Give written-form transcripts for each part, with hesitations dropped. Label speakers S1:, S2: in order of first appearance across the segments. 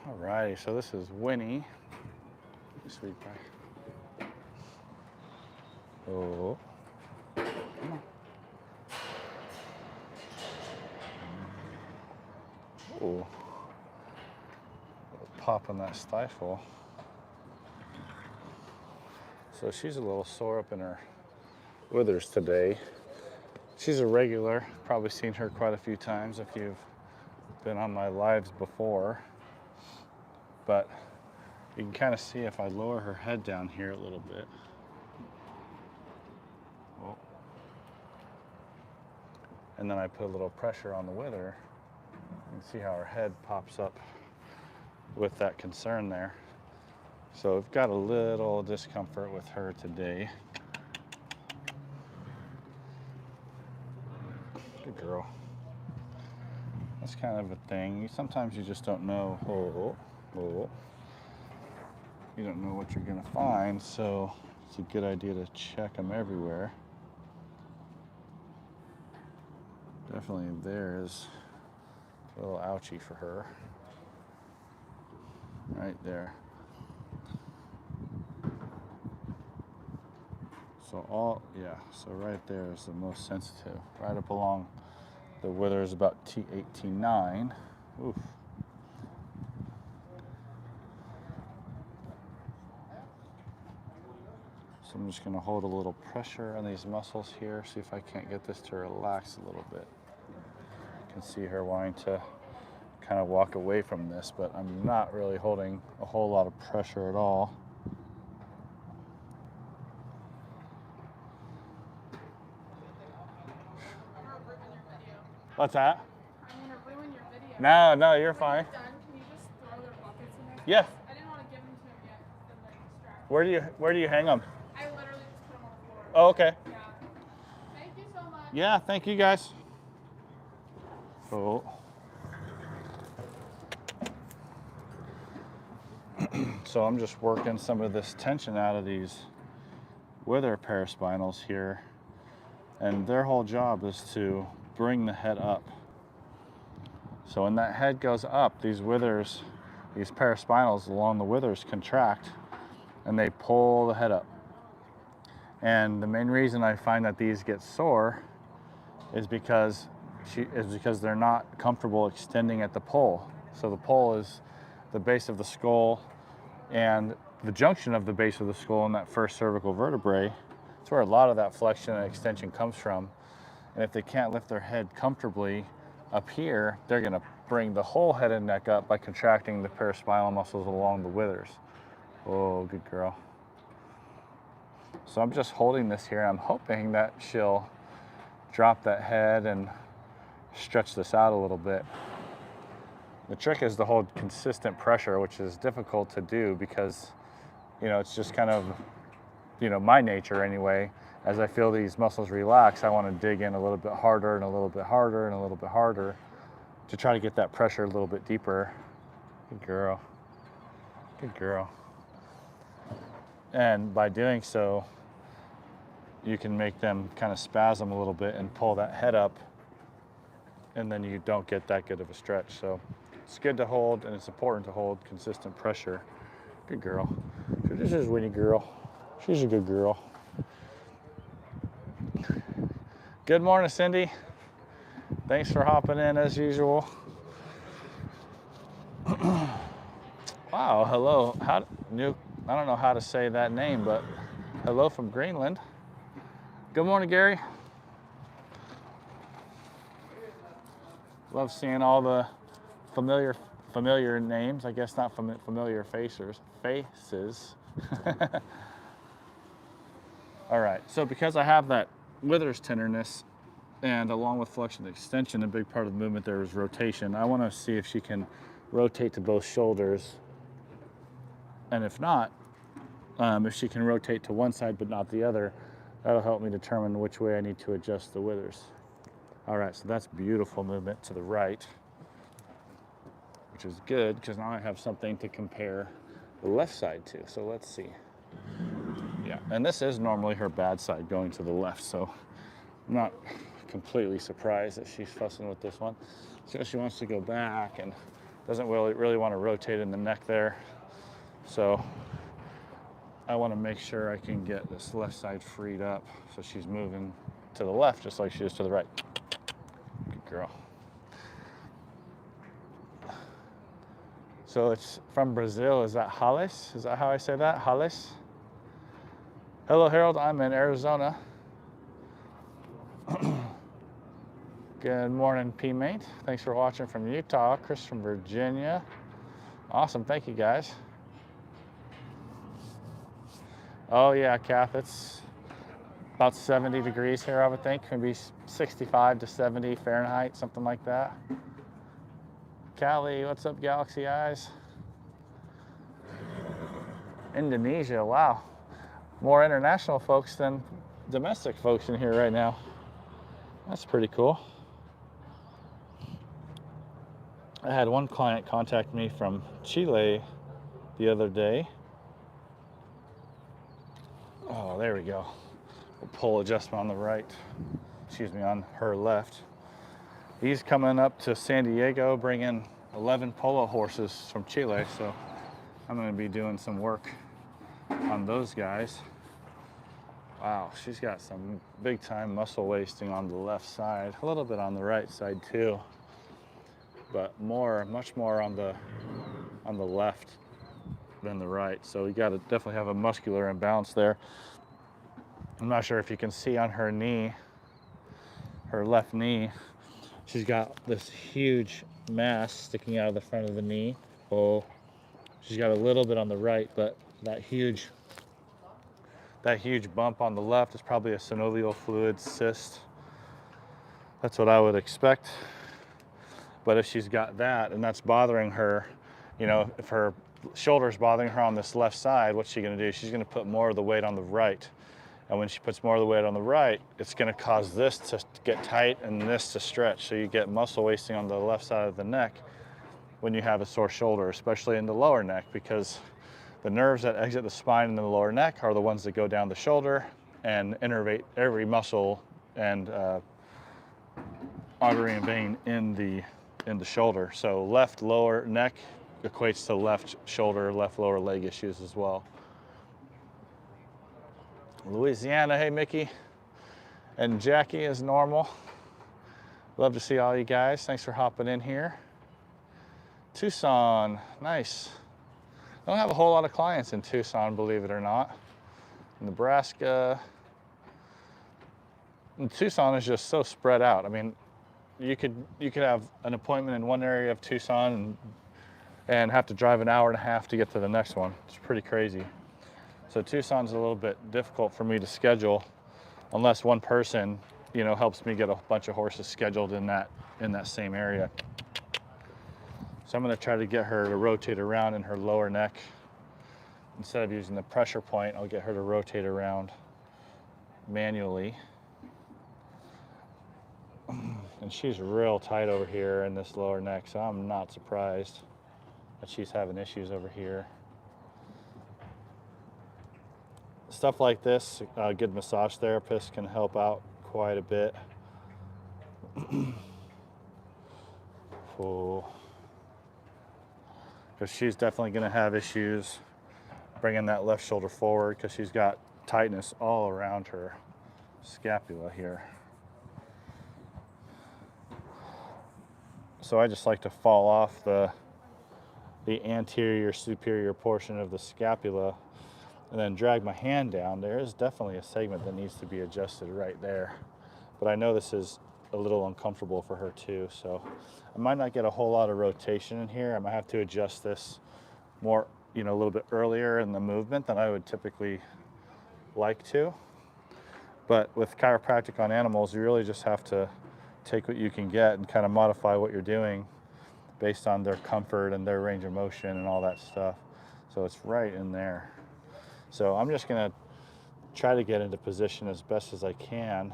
S1: Alrighty, so this is Winnie. Sweet pie. Oh. Come on. Ooh. Pop in that stifle. So she's a little sore up in her withers today. She's a regular, probably seen her quite a few times if you've been on my lives before. But you can kind of see if I lower her head down here a little bit. Oh. And then I put a little pressure on the wither. You can see how her head pops up with that concern there. So I've got a little discomfort with her today. Good girl. That's kind of a thing. Sometimes you just don't know. You don't know what you're gonna find, so it's a good idea to check them everywhere. Definitely there is a little ouchy for her. Right there. So so right there is the most sensitive. Right up along the wither is about T8, T9. Oof. So I'm just gonna hold a little pressure on these muscles here, see if I can't get this to relax a little bit. You can see her wanting to kind of walk away from this, but I'm not really holding a whole lot of pressure at all. What's that?
S2: I'm gonna ruin your video.
S1: No, you're fine.
S2: When you're done, can you just throw their buckets in there?
S1: Yeah.
S2: I didn't want to give them to him yet, then they distract.
S1: Where do you hang them?
S2: I literally just put them on the floor.
S1: Oh, okay.
S2: Yeah. Thank you so much.
S1: Yeah, thank you guys. Oh. So I'm just working some of this tension out of these wither paraspinals here, and their whole job is to bring the head up. So when that head goes up, these withers, these paraspinals along the withers contract and they pull the head up. And the main reason I find that these get sore is because they're not comfortable extending at the pole. So the pole is the base of the skull, and the junction of the base of the skull and that first cervical vertebrae, it's where a lot of that flexion and extension comes from. And if they can't lift their head comfortably up here, they're gonna bring the whole head and neck up by contracting the paraspinal muscles along the withers. Oh, good girl. So I'm just holding this here, and I'm hoping that she'll drop that head and stretch this out a little bit. The trick is to hold consistent pressure, which is difficult to do because, it's just kind of, my nature anyway. As I feel these muscles relax, I want to dig in a little bit harder and a little bit harder and a little bit harder to try to get that pressure a little bit deeper. Good girl. Good girl. And by doing so, you can make them kind of spasm a little bit and pull that head up, and then you don't get that good of a stretch. So it's good to hold, and it's important to hold consistent pressure. Good girl. This is Winnie girl. She's a good girl. Good morning, Cindy. Thanks for hopping in as usual. Wow, hello. I don't know how to say that name, but hello from Greenland. Good morning, Gary. Love seeing all the familiar names. I guess not familiar faces. All right, so because I have that withers tenderness, and along with flexion and extension, a big part of the movement there is rotation. I want to see if she can rotate to both shoulders, and if not, if she can rotate to one side but not the other, that'll help me determine which way I need to adjust the withers. All right, so that's beautiful movement to the right, which is good because now I have something to compare the left side to. So let's see. Yeah, and this is normally her bad side going to the left, so I'm not completely surprised that she's fussing with this one. So she wants to go back and Doesn't really want to rotate in the neck there. So I want to make sure I can get this left side freed up so she's moving to the left just like she is to the right. Good girl. So it's from Brazil. Is that Jales? Is that how I say that? Jales? Hello, Harold. I'm in Arizona. Good morning, P-Mate. Thanks for watching from Utah. Chris from Virginia. Awesome. Thank you, guys. Oh, yeah, Kath. It's about 70 degrees here, I would think. Maybe 65 to 70 Fahrenheit, something like that. Callie, what's up, Galaxy Eyes? Indonesia, wow. More international folks than domestic folks in here right now. That's pretty cool. I had one client contact me from Chile the other day. Oh, there we go. Pull adjustment on the right. Excuse me, on her left. He's coming up to San Diego bringing 11 polo horses from Chile, so I'm going to be doing some work on those guys. Wow, she's got some big time muscle wasting on the left side, a little bit on the right side too, but much more on the left than the right. So you got to definitely have a muscular imbalance there. I'm not sure if you can see on her knee, her left knee, she's got this huge mass sticking out of the front of the knee. Oh, she's got a little bit on the right, but that huge bump on the left is probably a synovial fluid cyst. That's what I would expect. But if she's got that and that's bothering her, you know, if her shoulder's bothering her on this left side, what's she gonna do? She's gonna put more of the weight on the right. And when she puts more of the weight on the right, it's gonna cause this to get tight and this to stretch. So you get muscle wasting on the left side of the neck when you have a sore shoulder, especially in the lower neck, because the nerves that exit the spine in the lower neck are the ones that go down the shoulder and innervate every muscle and artery and vein in the shoulder. So left lower neck equates to left shoulder, left lower leg issues as well. Louisiana, hey Mickey. And Jackie is normal. Love to see all you guys. Thanks for hopping in here. Tucson, nice. Don't have a whole lot of clients in Tucson, believe it or not. Nebraska. And Tucson is just so spread out. I mean, you could have an appointment in one area of Tucson and have to drive an hour and a half to get to the next one. It's pretty crazy. So Tucson's a little bit difficult for me to schedule unless one person, you know, helps me get a bunch of horses scheduled in that same area. So I'm going to try to get her to rotate around in her lower neck. Instead of using the pressure point, I'll get her to rotate around manually. And she's real tight over here in this lower neck, so I'm not surprised that she's having issues over here. Stuff like this, a good massage therapist can help out quite a bit. Cool. Because she's definitely going to have issues bringing that left shoulder forward because she's got tightness all around her scapula here. So I just like to fall off the anterior superior portion of the scapula and then drag my hand down. There is definitely a segment that needs to be adjusted right there. But I know this is a little uncomfortable for her too, so I might not get a whole lot of rotation in here. I might have to adjust this more, you know, a little bit earlier in the movement than I would typically like to. But with chiropractic on animals, you really just have to take what you can get and kind of modify what you're doing based on their comfort and their range of motion and all that stuff. So it's right in there. So I'm just gonna try to get into position as best as I can.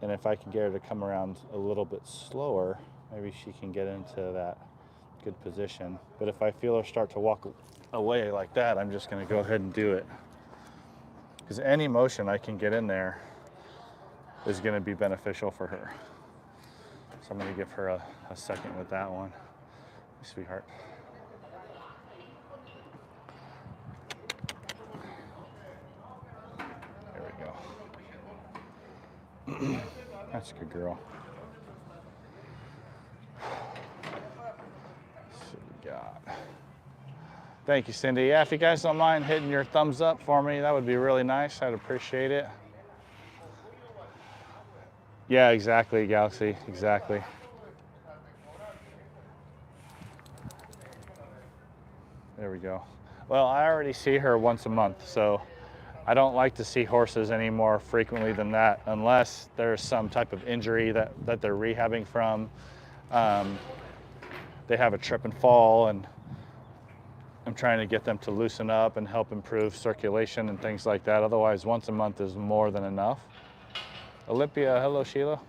S1: And if I can get her to come around a little bit slower, maybe she can get into that good position. But if I feel her start to walk away like that, I'm just gonna go ahead and do it. Because any motion I can get in there is gonna be beneficial for her. So I'm gonna give her a second with that one. Sweetheart. There we go. That's a good girl. Let's see what we got. Thank you, Cindy. Yeah, if you guys don't mind hitting your thumbs up for me, that would be really nice. I'd appreciate it. Yeah, exactly, Galaxy. Exactly. There we go. Well, I already see her once a month, so I don't like to see horses any more frequently than that unless there's some type of injury that they're rehabbing from. They have a trip and fall, and I'm trying to get them to loosen up and help improve circulation and things like that. Otherwise, once a month is more than enough. Olympia, hello, Sheila.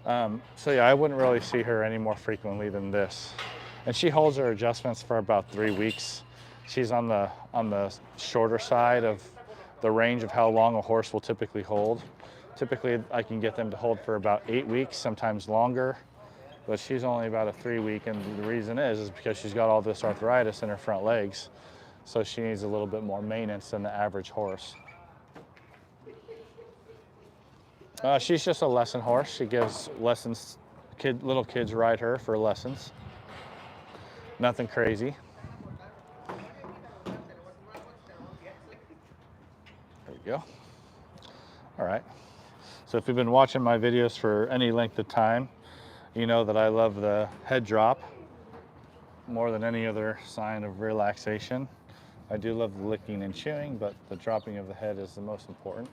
S1: So yeah, I wouldn't really see her any more frequently than this. And she holds her adjustments for about 3 weeks. She's on the shorter side of the range of how long a horse will typically hold. Typically, I can get them to hold for about 8 weeks, sometimes longer. But she's only about a 3 week, and the reason is because she's got all this arthritis in her front legs. So she needs a little bit more maintenance than the average horse. She's just a lesson horse. She gives lessons, little kids ride her for lessons. Nothing crazy. There we go. All right. So if you've been watching my videos for any length of time, you know that I love the head drop more than any other sign of relaxation. I do love the licking and chewing, but the dropping of the head is the most important.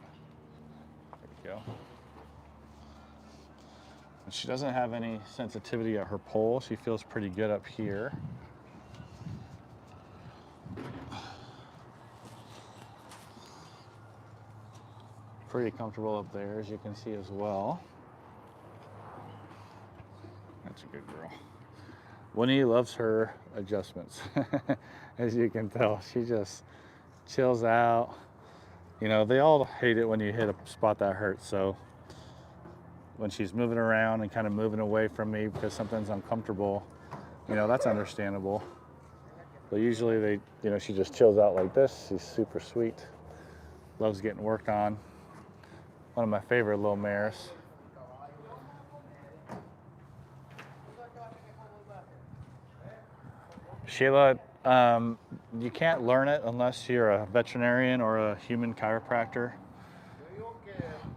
S1: There we go. And she doesn't have any sensitivity at her pole. She feels pretty good up here. Pretty comfortable up there, as you can see as well. That's a good girl. Winnie loves her adjustments. As you can tell, she just chills out. You know, they all hate it when you hit a spot that hurts. So when she's moving around and kind of moving away from me because something's uncomfortable, you know, that's understandable. But usually she just chills out like this. She's super sweet. Loves getting worked on. One of my favorite little mares. Sheila, you can't learn it unless you're a veterinarian or a human chiropractor.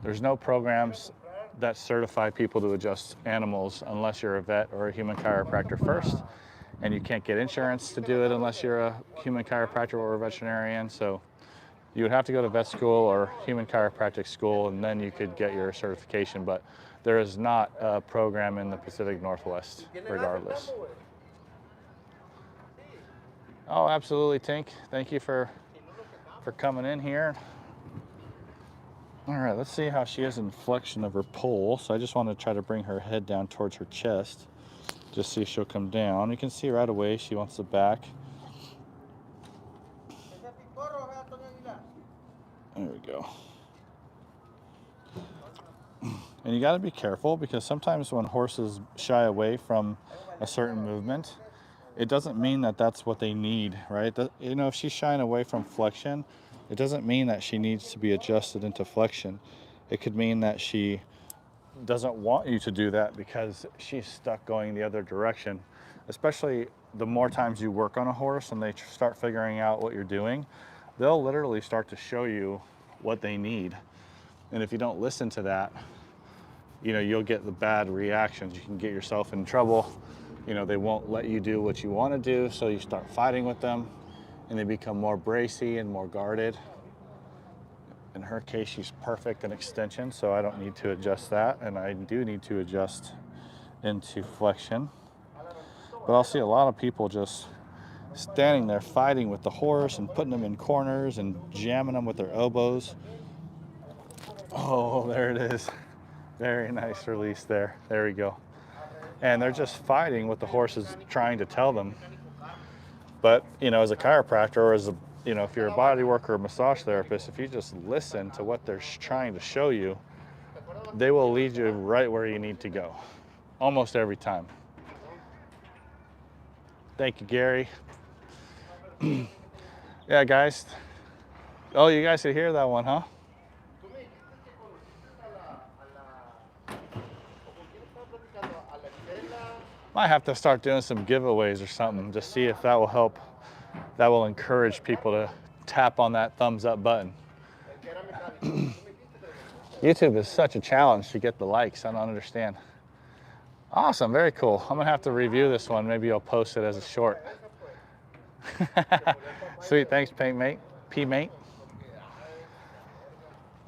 S1: There's no programs that certify people to adjust animals unless you're a vet or a human chiropractor first. And you can't get insurance to do it unless you're a human chiropractor or a veterinarian. So you would have to go to vet school or human chiropractic school, and then you could get your certification. But there is not a program in the Pacific Northwest, regardless. Oh, absolutely, Tink. Thank you for coming in here. All right, let's see how she is in flexion of her pole. So I just want to try to bring her head down towards her chest. Just see if she'll come down. You can see right away she wants the back. There we go. And you got to be careful because sometimes when horses shy away from a certain movement, it doesn't mean that that's what they need, right? You know, if she's shying away from flexion, it doesn't mean that she needs to be adjusted into flexion. It could mean that she doesn't want you to do that because she's stuck going the other direction. Especially the more times you work on a horse and they start figuring out what you're doing, they'll literally start to show you what they need. And if you don't listen to that, you know, you'll get the bad reactions. You can get yourself in trouble. You know, they won't let you do what you want to do, so you start fighting with them and they become more bracy and more guarded. In her case, she's perfect in extension, so I don't need to adjust that, and I do need to adjust into flexion. But I'll see a lot of people just standing there fighting with the horse and putting them in corners and jamming them with their elbows. Oh, there it is. Very nice release there. There we go. And they're just fighting what the horse is trying to tell them. But, you know, as a chiropractor or as a, you know, if you're a body worker or massage therapist, if you just listen to what they're trying to show you, they will lead you right where you need to go. Almost every time. Thank you, Gary. Yeah, guys. Oh, you guys could hear that one, huh? Might have to start doing some giveaways or something to see if that will help. That will encourage people to tap on that thumbs up button. YouTube is such a challenge to get the likes. I don't understand. Awesome, very cool. I'm gonna have to review this one. Maybe I'll post it as a short. Sweet, thanks, Paint Mate, P Mate.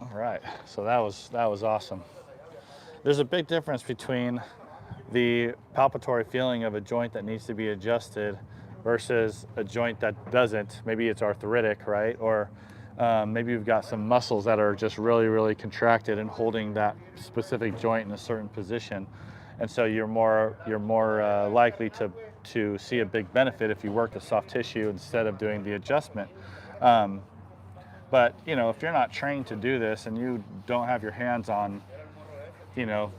S1: All right, so that was awesome. There's a big difference between the palpatory feeling of a joint that needs to be adjusted versus a joint that doesn't. Maybe it's arthritic, right? Or maybe you've got some muscles that are just really, really contracted and holding that specific joint in a certain position. And so you're more likely to see a big benefit if you work the soft tissue instead of doing the adjustment. But you know, if you're not trained to do this and you don't have your hands on, you know,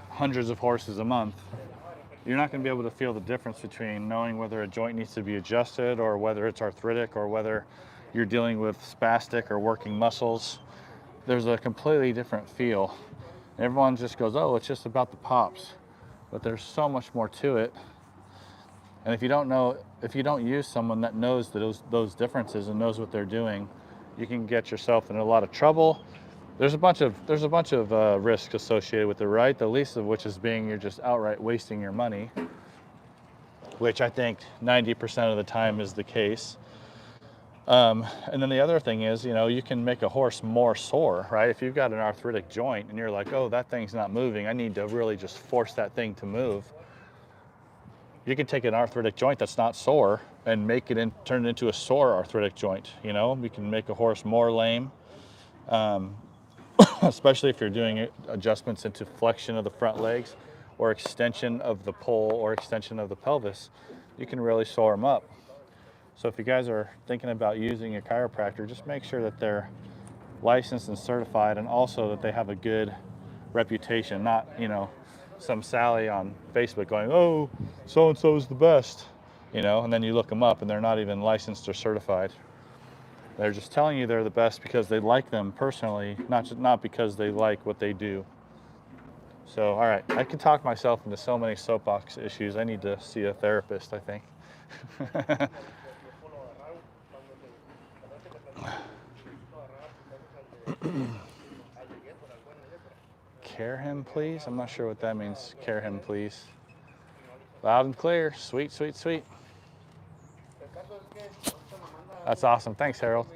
S1: hundreds of horses a month, you're not going to be able to feel the difference between knowing whether a joint needs to be adjusted or whether it's arthritic or whether you're dealing with spastic or working muscles. There's a completely different feel. Everyone just goes, oh, it's just about the pops. But there's so much more to it. And if you don't use someone that knows those differences and knows what they're doing, you can get yourself in a lot of trouble. There's a bunch of risks associated with it, right? The least of which is being you're just outright wasting your money, which I think 90% of the time is the case. And then the other thing is, you know, you can make a horse more sore, right? If you've got an arthritic joint and you're like, oh, that thing's not moving, I need to really just force that thing to move. You can take an arthritic joint that's not sore and turn it into a sore arthritic joint. You know, we can make a horse more lame. Especially if you're doing adjustments into flexion of the front legs or extension of the pole or extension of the pelvis, you can really sore them up. So if you guys are thinking about using a chiropractor, just make sure that they're licensed and certified, and also that they have a good reputation, not, you know, some Sally on Facebook going, oh, so-and-so is the best, you know, and then you look them up and they're not even licensed or certified. They're just telling you they're the best because they like them personally, not because they like what they do. So, all right, I can talk myself into so many soapbox issues. I need to see a therapist, I think. Care him, please? I'm not sure what that means. Care him, please. Loud and clear. Sweet, sweet, sweet. That's awesome. Thanks, Harold.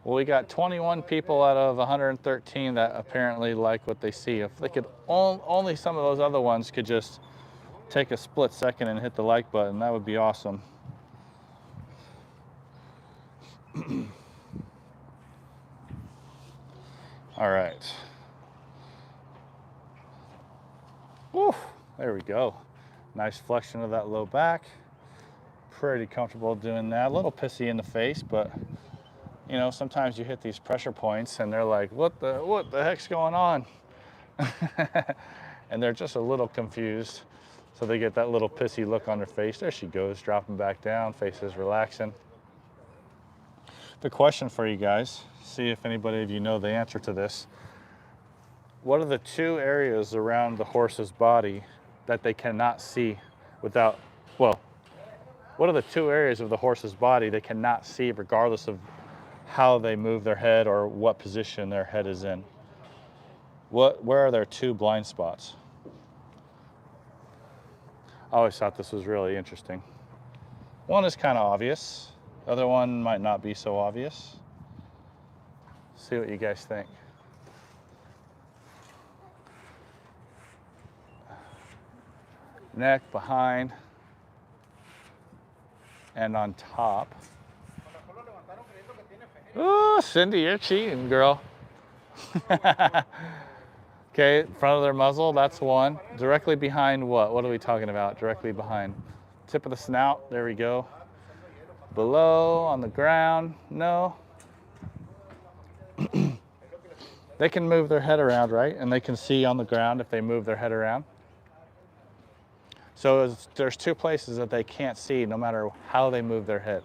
S1: Well, we got 21 people out of 113 that apparently like what they see. If they could only some of those other ones could just take a split second and hit the like button, that would be awesome. All right. Woo, there we go. Nice flexion of that low back. Pretty comfortable doing that. A little pissy in the face, but you know, sometimes you hit these pressure points and they're like, what the heck's going on? And they're just a little confused. So they get that little pissy look on their face. There she goes, dropping back down, face is relaxing. The question for you guys, see if anybody of you know the answer to this. What are the two areas around the horse's body that they cannot see without, well, what are the two areas of the horse's body they cannot see regardless of how they move their head or what position their head is in? Where are their two blind spots? I always thought this was really interesting. One is kind of obvious. The other one might not be so obvious. See what you guys think. Neck, behind, and on top. Ooh, Cindy, you're cheating, girl. Okay, front of their muzzle, that's one. Directly behind what? What are we talking about? Directly behind. Tip of the snout, there we go. Below, on the ground, no. They can move their head around, right? And they can see on the ground if they move their head around. So there's two places that they can't see no matter how they move their head.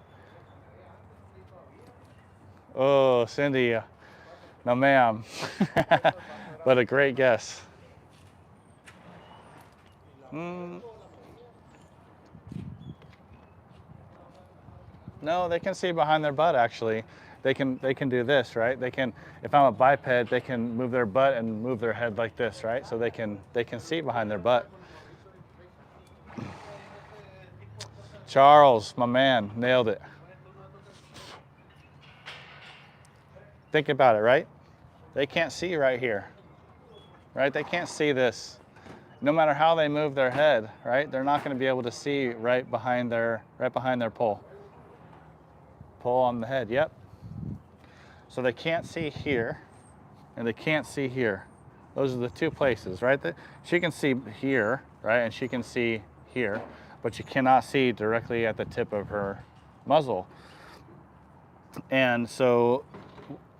S1: Oh, Cindy, no ma'am, but a great guess. No, they can see behind their butt actually. They can do this, right? They can, if I'm a biped, they can move their butt and move their head like this, right? So they can see behind their butt. Charles, my man, nailed it. Think about it, right? They can't see right here, right? They can't see this. No matter how they move their head, right? They're not going to be able to see right behind their pole. Pole on the head, yep. So they can't see here, and they can't see here. Those are the two places, right? She can see here, right? And she can see here, but you cannot see directly at the tip of her muzzle. And so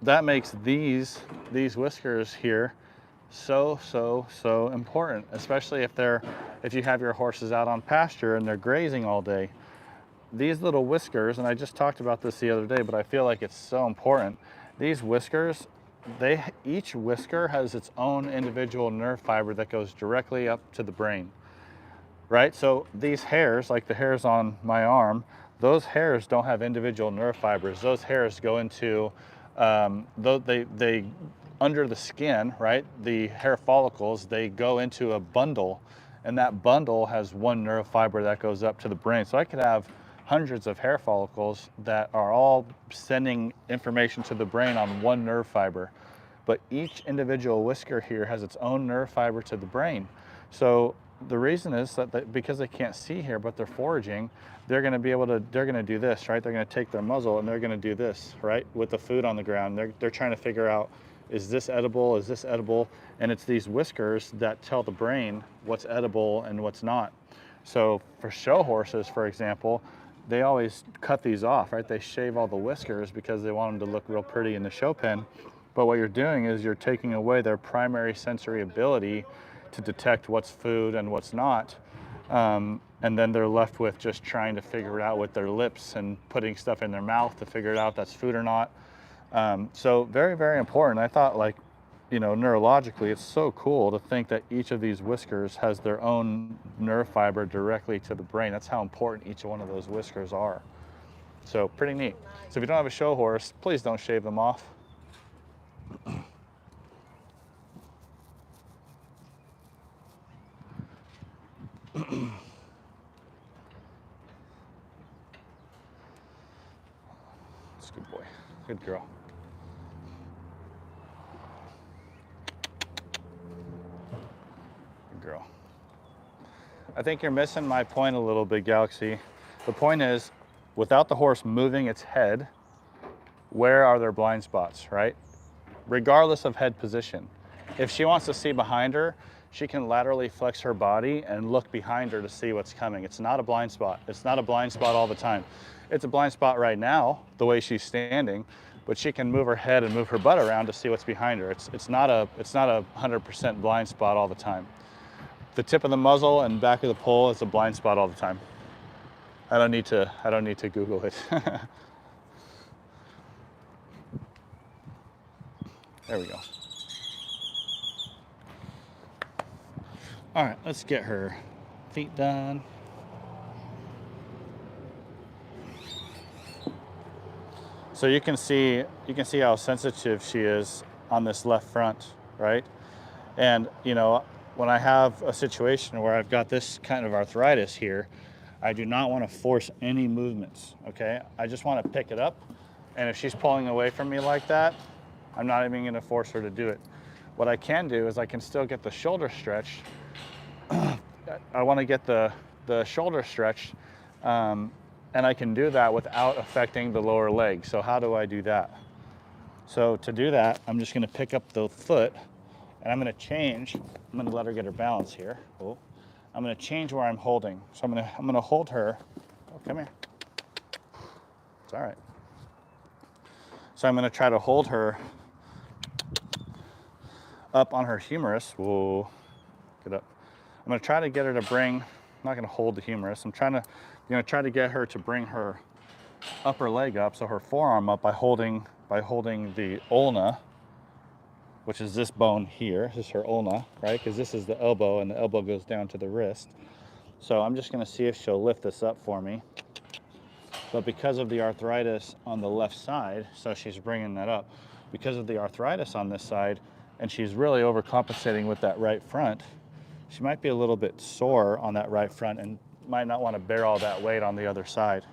S1: that makes these whiskers here so important, especially if you have your horses out on pasture and they're grazing all day. These little whiskers, and I just talked about this the other day, but I feel like it's so important. These whiskers, each whisker has its own individual nerve fiber that goes directly up to the brain, right? So these hairs, like the hairs on my arm, those hairs don't have individual nerve fibers. Those hairs go into, they under the skin, right? The hair follicles, they go into a bundle, and that bundle has one nerve fiber that goes up to the brain. So I could have hundreds of hair follicles that are all sending information to the brain on one nerve fiber. But each individual whisker here has its own nerve fiber to the brain. So the reason is that because they can't see here, but they're foraging, they're going to do this, right? They're going to take their muzzle and they're going to do this, right? With the food on the ground. They're trying to figure out, is this edible? Is this edible? And it's these whiskers that tell the brain what's edible and what's not. So for show horses, for example, they always cut these off, right? They shave all the whiskers because they want them to look real pretty in the show pen. But what you're doing is you're taking away their primary sensory ability to detect what's food and what's not. And then they're left with just trying to figure it out with their lips and putting stuff in their mouth to figure it out if that's food or not. So very, very important. I thought, like, you know, neurologically, it's so cool to think that each of these whiskers has their own nerve fiber directly to the brain. That's how important each one of those whiskers are. So pretty neat. So if you don't have a show horse, please don't shave them off. That's a good boy. Good girl. Good girl. I think you're missing my point a little bit, Galaxy. The point is, without the horse moving its head, where are their blind spots, right? Regardless of head position. If she wants to see behind her, she can laterally flex her body and look behind her to see what's coming. It's not a blind spot. It's not a blind spot all the time. It's a blind spot right now, the way she's standing, but she can move her head and move her butt around to see what's behind her. It's not a 100% blind spot all the time. The tip of the muzzle and back of the pole is a blind spot all the time. I don't need to Google it. There we go. All right, let's get her feet done. So you can see how sensitive she is on this left front, right? And you know, when I have a situation where I've got this kind of arthritis here, I do not want to force any movements, okay? I just want to pick it up, and if she's pulling away from me like that, I'm not even going to force her to do it. What I can do is I can still get the shoulder stretched. I want to get the shoulder stretched, and I can do that without affecting the lower leg. So how do I do that? So to do that, I'm just going to pick up the foot, and I'm going to change. I'm going to let her get her balance here. Oh. I'm going to change where I'm holding. So I'm going to hold her. Oh, come here. It's all right. So I'm going to try to hold her up on her humerus. Whoa, get up. I'm going to try to get her to bring not gonna hold the humerus. I'm trying to, try to get her to bring her upper leg up, so her forearm up, by holding the ulna, which is this bone here. This is her ulna, right? Because this is the elbow, and the elbow goes down to the wrist. So I'm just gonna see if she'll lift this up for me. But because of the arthritis on the left side, so she's bringing that up, because of the arthritis on this side, and she's really overcompensating with that right front, she might be a little bit sore on that right front and might not want to bear all that weight on the other side.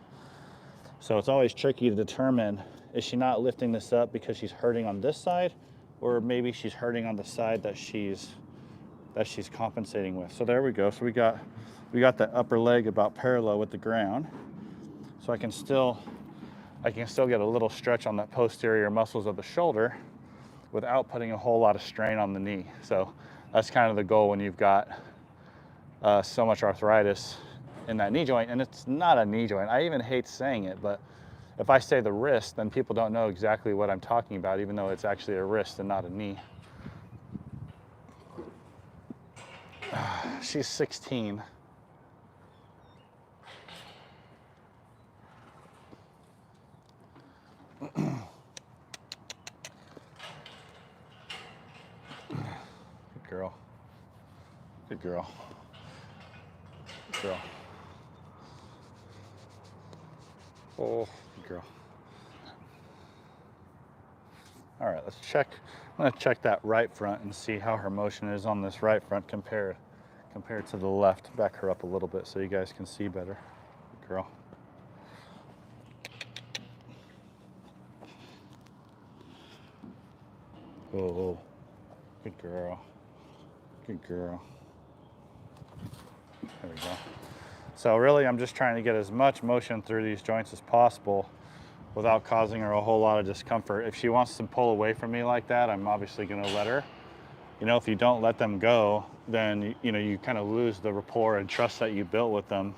S1: So it's always tricky to determine, is she not lifting this up because she's hurting on this side, or maybe she's hurting on the side that she's compensating with. So there we go. So we got that upper leg about parallel with the ground. So I can still get a little stretch on that posterior muscles of the shoulder without putting a whole lot of strain on the knee. So that's kind of the goal when you've got so much arthritis in that knee joint. And it's not a knee joint. I even hate saying it, but if I say the wrist, then people don't know exactly what I'm talking about, even though it's actually a wrist and not a knee. She's 16. Good girl. Good girl. Good girl. Oh, good girl. All right, let's check. I'm gonna check that right front and see how her motion is on this right front compared to the left. Back her up a little bit so you guys can see better. Good girl. Oh, good girl. Good girl. There we go. So really, I'm just trying to get as much motion through these joints as possible without causing her a whole lot of discomfort. If she wants to pull away from me like that, I'm obviously going to let her. If you don't let them go, then you kind of lose the rapport and trust that you built with them.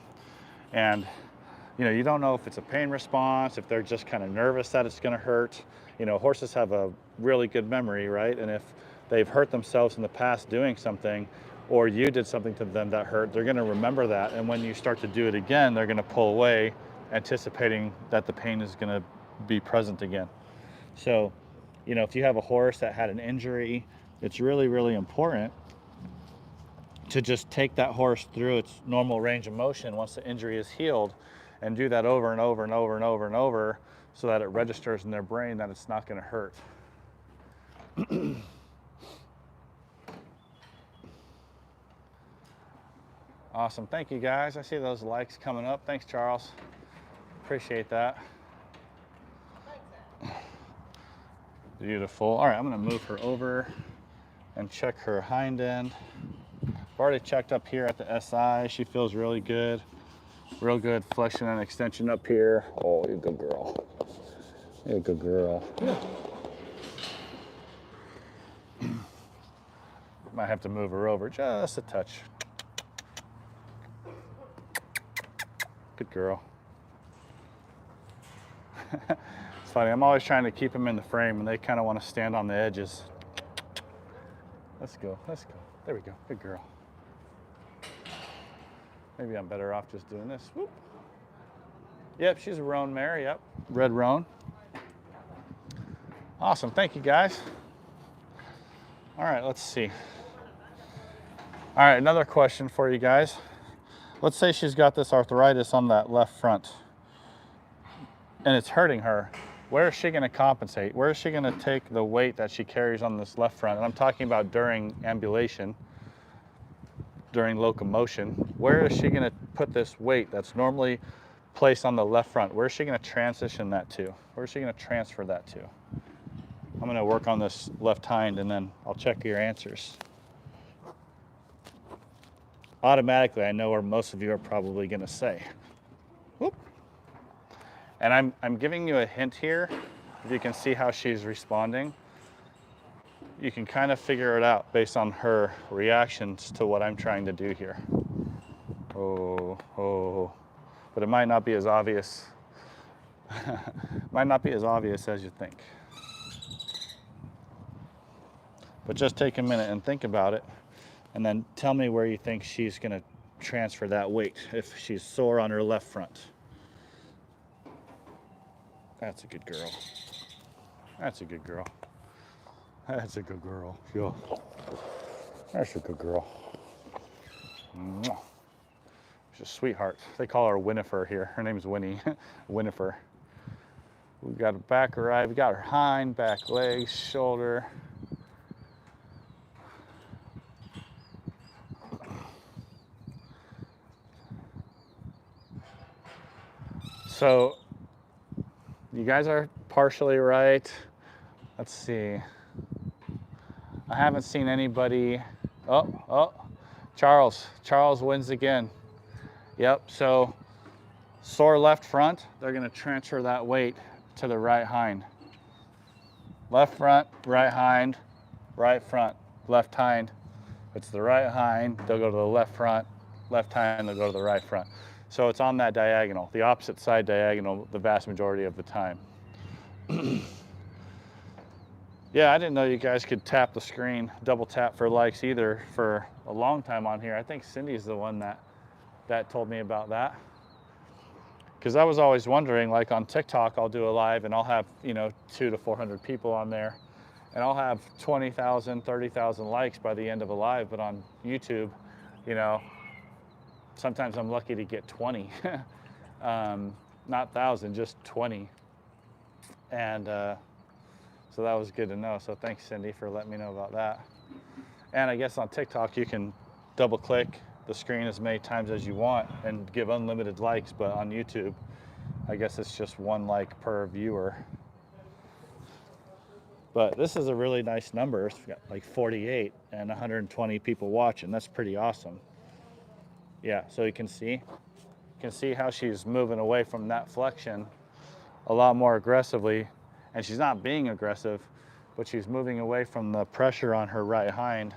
S1: And you don't know if it's a pain response, if they're just kind of nervous that it's going to hurt. Horses have a really good memory, right? And if they've hurt themselves in the past doing something, or you did something to them that hurt, they're going to remember that. And when you start to do it again, they're going to pull away, anticipating that the pain is going to be present again. So, if you have a horse that had an injury, it's really, really important to just take that horse through its normal range of motion once the injury is healed, and do that over and over and over and over and over, so that it registers in their brain that it's not going to hurt. Awesome. Thank you, guys. I see those likes coming up. Thanks, Charles. Appreciate that. Beautiful. All right, I'm going to move her over and check her hind end. I've already checked up here at the SI. She feels really good. Real good flexion and extension up here. Oh, you're a good girl. You're a good girl. Might have to move her over just a touch. Good girl. It's funny, I'm always trying to keep them in the frame, and they kind of want to stand on the edges. Let's go, let's go. There we go, good girl. Maybe I'm better off just doing this. Whoop. Yep, she's a roan mare, yep. Red roan. Awesome, thank you, guys. All right, let's see. All right, another question for you guys. Let's say she's got this arthritis on that left front and it's hurting her. Where is she going to compensate? Where is she going to take the weight that she carries on this left front? And I'm talking about during ambulation, during locomotion. Where is she going to put this weight that's normally placed on the left front? Where is she going to transition that to? Where is she going to transfer that to? I'm going to work on this left hind, and then I'll check your answers. Automatically, I know where most of you are probably going to say. Whoop. And I'm giving you a hint here. If you can see how she's responding, you can kind of figure it out based on her reactions to what I'm trying to do here. Oh, oh. But it might not be as obvious. Might not be as obvious as you think. But just take a minute and think about it, and then tell me where you think she's going to transfer that weight if she's sore on her left front. That's a good girl. That's a good girl. That's a good girl. Yeah. That's a good girl. Mwah. She's a sweetheart. They call her Winnifer here. Her name's Winnie. Winnifer. We've got her back right. We got her hind, back legs, shoulder. So you guys are partially right. Let's see. I haven't seen anybody. Oh, Charles. Charles wins again. Yep, so sore left front, they're gonna transfer that weight to the right hind. Left front, right hind, right front, left hind. If it's the right hind, they'll go to the left front, left hind, they'll go to the right front. So it's on that diagonal, the opposite side diagonal, the vast majority of the time. Yeah, I didn't know you guys could tap the screen, double tap for likes either for a long time on here. I think Cindy's the one that told me about that. Because I was always wondering, like on TikTok, I'll do a live and I'll have, 200 to 400 people on there. And I'll have 20,000, 30,000 likes by the end of a live. But on YouTube, sometimes I'm lucky to get 20. Not 1,000, just 20. And so that was good to know. So thanks, Cindy, for letting me know about that. And I guess on TikTok, you can double click the screen as many times as you want and give unlimited likes. But on YouTube, I guess it's just 1 like per viewer. But this is a really nice number. It's got like 48 and 120 people watching. That's pretty awesome. Yeah, so you can see how she's moving away from that flexion a lot more aggressively. And she's not being aggressive, but she's moving away from the pressure on her right hind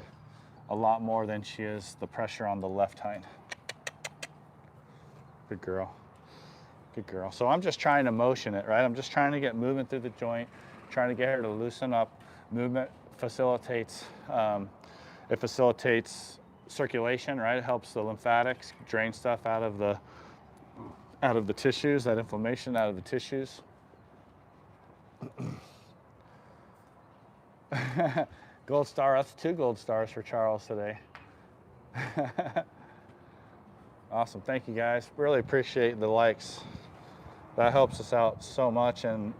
S1: a lot more than she is the pressure on the left hind. Good girl. Good girl. So I'm just trying to motion it, right? I'm just trying to get movement through the joint, trying to get her to loosen up. Movement facilitates, it facilitates circulation, right? It helps the lymphatics drain stuff out of the tissues, that inflammation out of the tissues. Gold star, that's 2 gold stars for Charles today. Awesome, thank you guys. Really appreciate the likes. That helps us out so much, and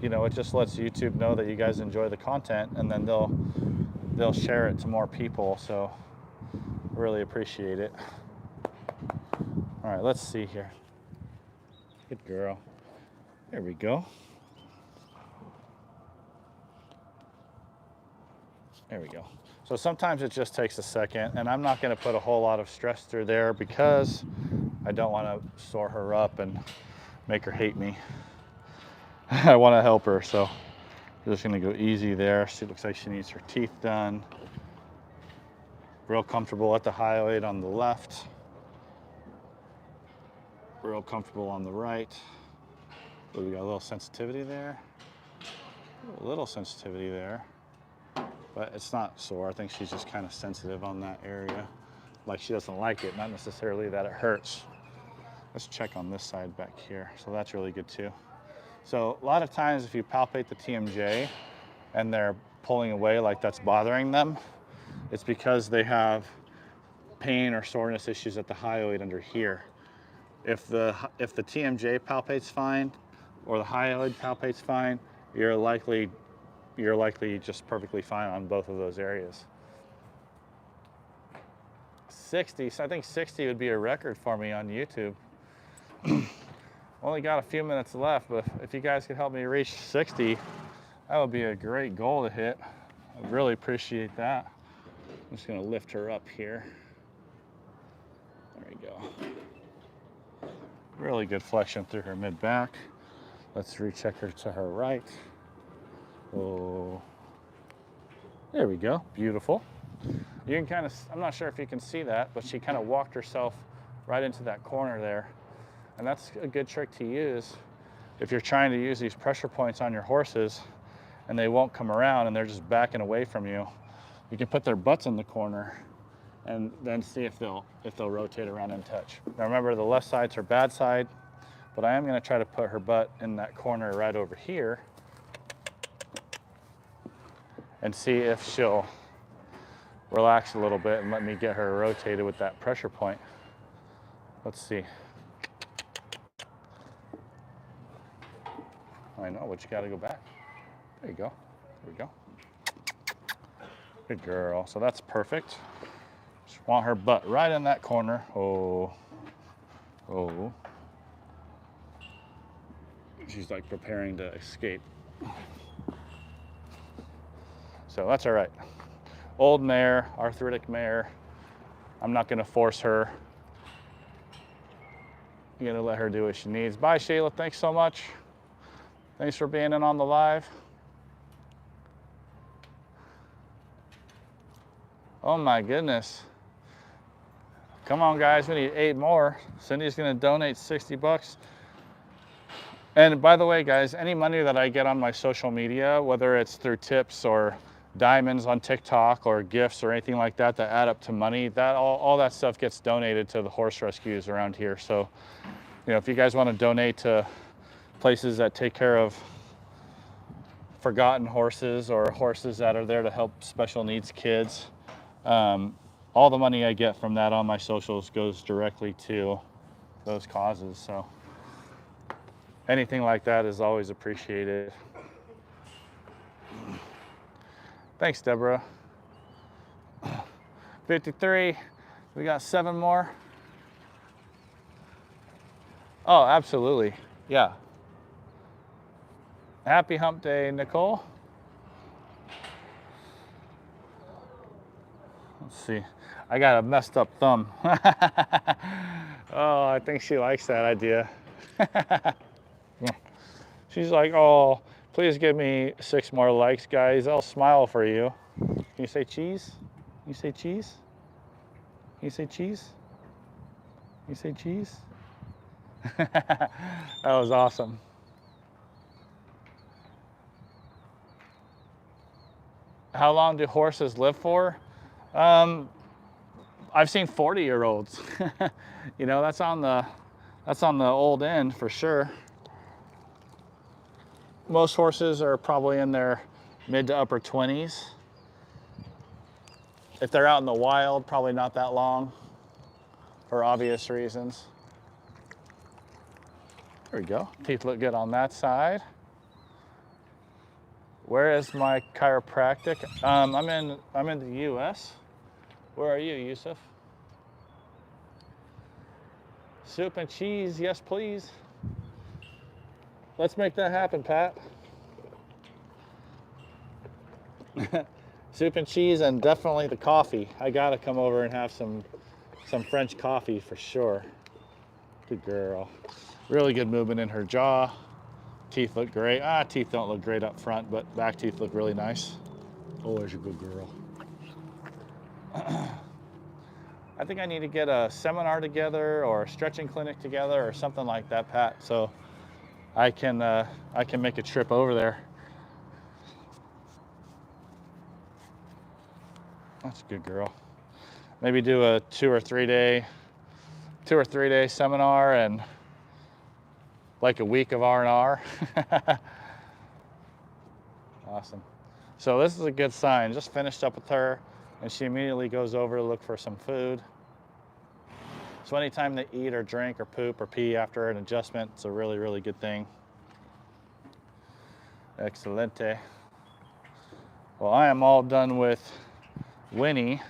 S1: it just lets YouTube know that you guys enjoy the content, and then they'll share it to more people. So really appreciate it. All right, let's see here. Good girl. There we go. There we go. So sometimes it just takes a second, and I'm not going to put a whole lot of stress through there because I don't want to sore her up and make her hate me. I want to help her, so I'm just going to go easy there. She looks like she needs her teeth done. Real comfortable at the hyoid on the left. Real comfortable on the right. Ooh, we got a little sensitivity there. A little sensitivity there. But it's not sore. I think she's just kind of sensitive on that area. Like she doesn't like it, not necessarily that it hurts. Let's check on this side back here. So that's really good too. So a lot of times if you palpate the TMJ and they're pulling away like that's bothering them, it's because they have pain or soreness issues at the hyoid under here. If the TMJ palpates fine or the hyoid palpates fine, you're likely just perfectly fine on both of those areas. 60, so I think 60 would be a record for me on YouTube. Only got a few minutes left, but if you guys could help me reach 60, that would be a great goal to hit. I really appreciate that. I'm just gonna lift her up here. There we go. Really good flexion through her mid-back. Let's recheck her to her right. Oh, there we go, beautiful. You can kind of, I'm not sure if you can see that, but she kind of walked herself right into that corner there. And that's a good trick to use if you're trying to use these pressure points on your horses and they won't come around and they're just backing away from you. You can put their butts in the corner and then see if they'll rotate around and touch. Now remember, the left side's her bad side, but I am going to try to put her butt in that corner right over here and see if she'll relax a little bit and let me get her rotated with that pressure point. Let's see. I know, but you got to go back. There you go. There we go. Good girl. So that's perfect. Just want her butt right in that corner. Oh. Oh. She's like preparing to escape. So that's all right. Old mare, arthritic mare. I'm not going to force her. I'm going to let her do what she needs. Bye, Shayla. Thanks so much. Thanks for being in on the live. Oh my goodness. Come on, guys. We need 8 more. Cindy's going to donate 60 bucks. And by the way, guys, any money that I get on my social media, whether it's through tips or diamonds on TikTok or gifts or anything like that that add up to money, that all that stuff gets donated to the horse rescues around here. So, you know, if you guys want to donate to places that take care of forgotten horses or horses that are there to help special needs kids, all the money I get from that on my socials goes directly to those causes. So anything like that is always appreciated. Thanks, Deborah. 53. We got 7 more. Oh, absolutely. Yeah. Happy hump day, Nicole. Let's see. I got a messed up thumb. Oh, I think she likes that idea. She's like, oh, please give me 6 more likes, guys. I'll smile for you. Can you say cheese? Can you say cheese? Can you say cheese? Can you say cheese? That was awesome. How long do horses live for? I've seen 40-year-olds. You know, that's on the old end for sure. Most horses are probably in their mid to upper 20s. If they're out in the wild, probably not that long for obvious reasons. There we go. Teeth look good on that side. Where is my chiropractic? I'm in the US. Where are you, Yusuf? Soup and cheese, yes please. Let's make that happen, Pat. Soup and cheese and definitely the coffee. I gotta come over and have some French coffee for sure. Good girl. Really good movement in her jaw. Teeth look great. Teeth don't look great up front, but back teeth look really nice. Oh, there's a good girl. I think I need to get a seminar together or a stretching clinic together or something like that, Pat, so I can make a trip over there. That's a good girl. Maybe do a 2 or 3 day seminar and like a week of R&R. Awesome. So this is a good sign. Just finished up with her and she immediately goes over to look for some food. So anytime they eat or drink or poop or pee after an adjustment, it's a really, really good thing. Excelente. Well, I am all done with Winnie.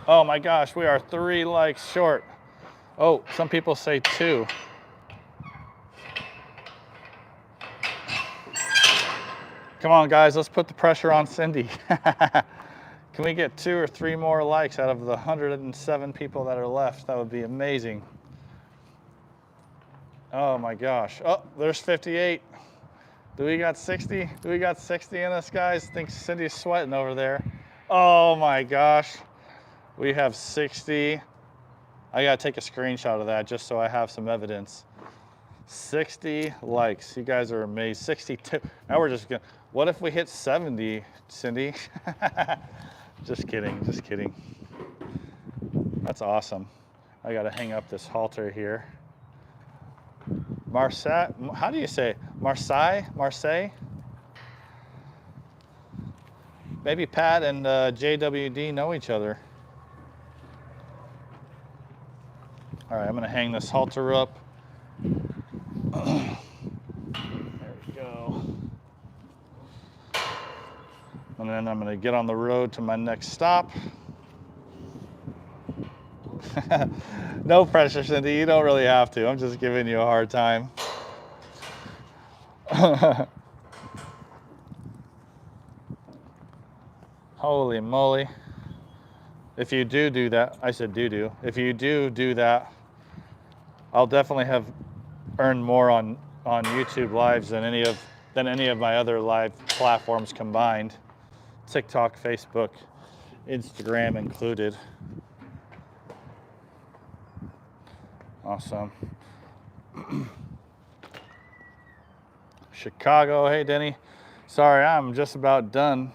S1: Oh my gosh, we are 3 likes short. Oh, some people say 2. Come on, guys, let's put the pressure on Cindy. Can we get 2 or 3 more likes out of the 107 people that are left? That would be amazing. Oh my gosh. Oh, there's 58. Do we got 60? Do we got 60 in us, guys? I think Cindy's sweating over there. Oh my gosh. We have 60. I gotta take a screenshot of that just so I have some evidence. 60 likes. You guys are amazing. 62. Now we're just gonna, what if we hit 70, Cindy? Just kidding, just kidding. That's awesome. I gotta hang up this halter here. Marseille, how do you say it? Marseille? Marseille? Maybe Pat and JWD know each other. All right, I'm gonna hang this halter up. There we go. And then I'm gonna get on the road to my next stop. No pressure, Cindy, you don't really have to. I'm just giving you a hard time. Holy moly. If you do that, I said do. If you do that, I'll definitely have earned more on YouTube lives than any of my other live platforms combined. TikTok, Facebook, Instagram included. Awesome. Chicago, hey Denny. Sorry, I'm just about done.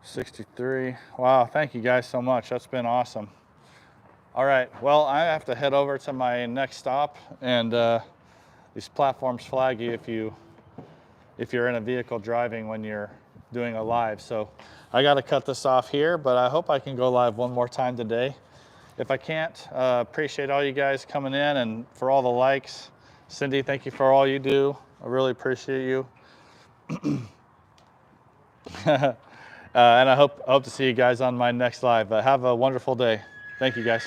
S1: 63. Wow, thank you guys so much. That's been awesome. All right, well, I have to head over to my next stop, and these platforms flag you if you're in a vehicle driving when you're doing a live. So I got to cut this off here, but I hope I can go live one more time today. If I can't, appreciate all you guys coming in and for all the likes. Cindy, thank you for all you do. I really appreciate you. And I hope to see you guys on my next live. Have a wonderful day. Thank you, guys.